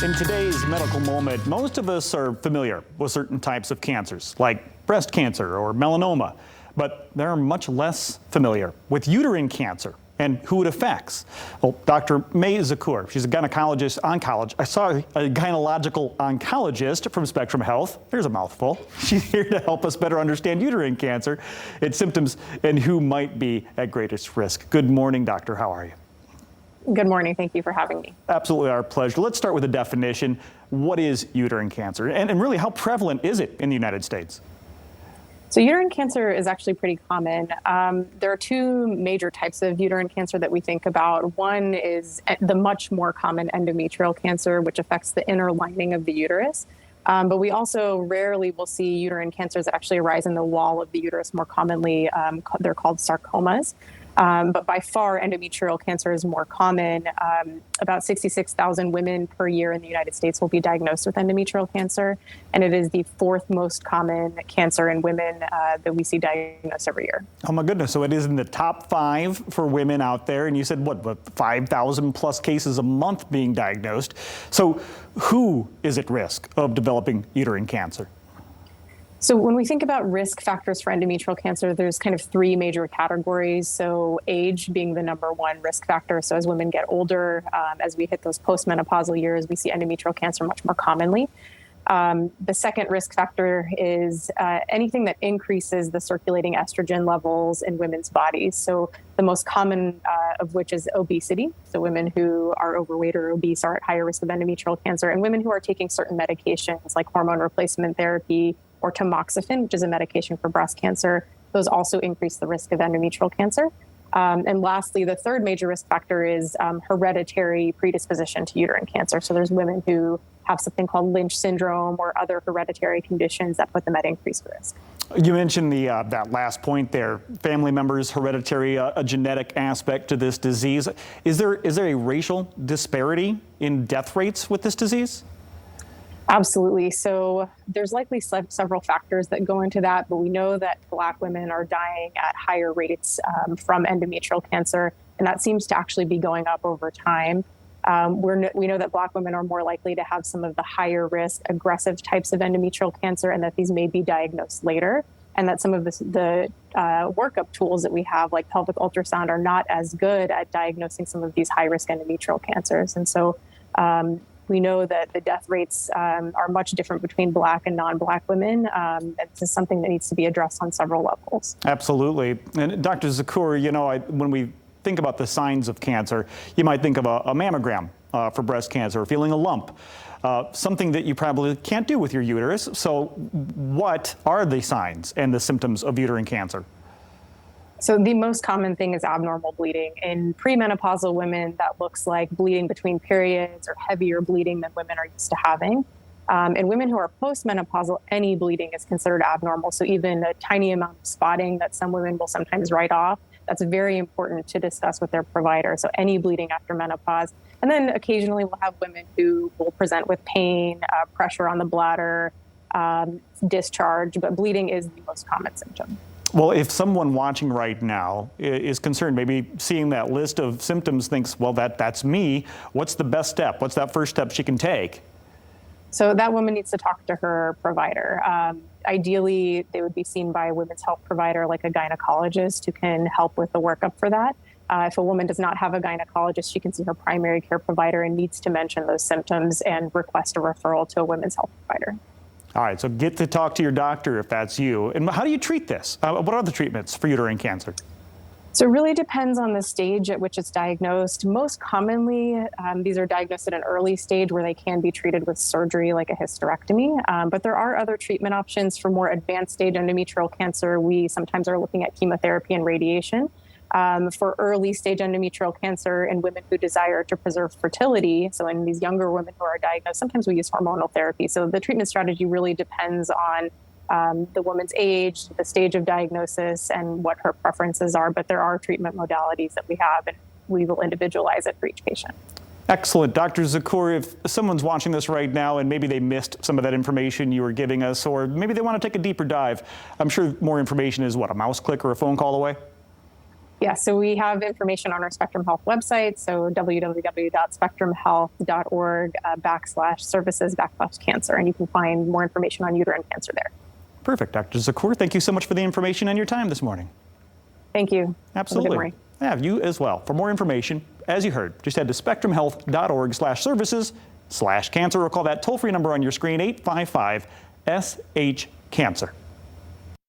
In today's medical moment, most of us are familiar with certain types of cancers, like breast cancer or melanoma, but they're much less familiar with uterine cancer and who it affects. Well, Dr. Mae Zakhour, she's a gynecologist oncologist. I saw a gynecological oncologist from Spectrum Health. There's a mouthful. She's here to help us better understand uterine cancer, its symptoms, and who might be at greatest risk. Good morning, doctor. How are you? Good morning. Thank you for having me. Absolutely our pleasure. Let's start with a definition. What is uterine cancer? And really, how prevalent is it in the United States? So uterine cancer is actually pretty common. There are two major types of uterine cancer that we think about. One is the much more common endometrial cancer, which affects the inner lining of the uterus. But we also rarely will see uterine cancers that actually arise in the wall of the uterus. More commonly, they're called sarcomas. But by far, endometrial cancer is more common. About 66,000 women per year in the United States will be diagnosed with endometrial cancer, and it is the fourth most common cancer in women that we see diagnosed every year. Oh my goodness, so it is in the top 5 for women out there, and you said, what 5,000 plus cases a month being diagnosed. So who is at risk of developing uterine cancer? So when we think about risk factors for endometrial cancer, there's kind of 3 major categories. So age being the number one risk factor. So as women get older, as we hit those postmenopausal years, we see endometrial cancer much more commonly. The second risk factor is anything that increases the circulating estrogen levels in women's bodies. So the most common of which is obesity. So women who are overweight or obese are at higher risk of endometrial cancer, and women who are taking certain medications like hormone replacement therapy or tamoxifen, which is a medication for breast cancer. Those also increase the risk of endometrial cancer. And lastly, the third major risk factor is hereditary predisposition to uterine cancer. So there's women who have something called Lynch syndrome or other hereditary conditions that put them at increased risk. You mentioned that last point there, family members, hereditary, a genetic aspect to this disease. Is there a racial disparity in death rates with this disease? Absolutely. So there's likely several factors that go into that, but we know that Black women are dying at higher rates from endometrial cancer, and that seems to actually be going up over time. We know that Black women are more likely to have some of the higher risk aggressive types of endometrial cancer, and that these may be diagnosed later, and that some of the workup tools that we have, like pelvic ultrasound, are not as good at diagnosing some of these high-risk endometrial cancers. And so we know that the death rates are much different between Black and non-Black women. This is something that needs to be addressed on several levels. Absolutely. And Dr. Zakhour, when we think about the signs of cancer, you might think of a mammogram for breast cancer, or feeling a lump, something that you probably can't do with your uterus. So what are the signs and the symptoms of uterine cancer? So the most common thing is abnormal bleeding. In premenopausal women, that looks like bleeding between periods or heavier bleeding than women are used to having. In women who are postmenopausal, any bleeding is considered abnormal. So even a tiny amount of spotting that some women will sometimes write off, that's very important to discuss with their provider. So any bleeding after menopause. And then occasionally we'll have women who will present with pain, pressure on the bladder, discharge, but bleeding is the most common symptom. Well, if someone watching right now is concerned, maybe seeing that list of symptoms, thinks, well, that's me, what's the best step? What's that first step she can take? So that woman needs to talk to her provider. Ideally, they would be seen by a women's health provider like a gynecologist who can help with the workup for that. If a woman does not have a gynecologist, she can see her primary care provider and needs to mention those symptoms and request a referral to a women's health provider. All right, so get to talk to your doctor if that's you. And how do you treat this? What are the treatments for uterine cancer? So it really depends on the stage at which it's diagnosed. Most commonly, these are diagnosed at an early stage where they can be treated with surgery like a hysterectomy. But there are other treatment options for more advanced stage endometrial cancer. We sometimes are looking at chemotherapy and radiation. For early stage endometrial cancer in women who desire to preserve fertility, so in these younger women who are diagnosed, sometimes we use hormonal therapy. So the treatment strategy really depends on the woman's age, the stage of diagnosis, and what her preferences are. But there are treatment modalities that we have, and we will individualize it for each patient. Excellent. Dr. Zakhour, if someone's watching this right now and maybe they missed some of that information you were giving us, or maybe they want to take a deeper dive, I'm sure more information is, what, a mouse click or a phone call away? Yeah, so we have information on our Spectrum Health website, so www.spectrumhealth.org /services/cancer, and you can find more information on uterine cancer there. Perfect. Dr. Zakhour, thank you so much for the information and your time this morning. Thank you. Absolutely. Have a good morning. Yeah, you as well. For more information, as you heard, just head to spectrumhealth.org /services/cancer or call that toll-free number on your screen, 855-SH-CANCER.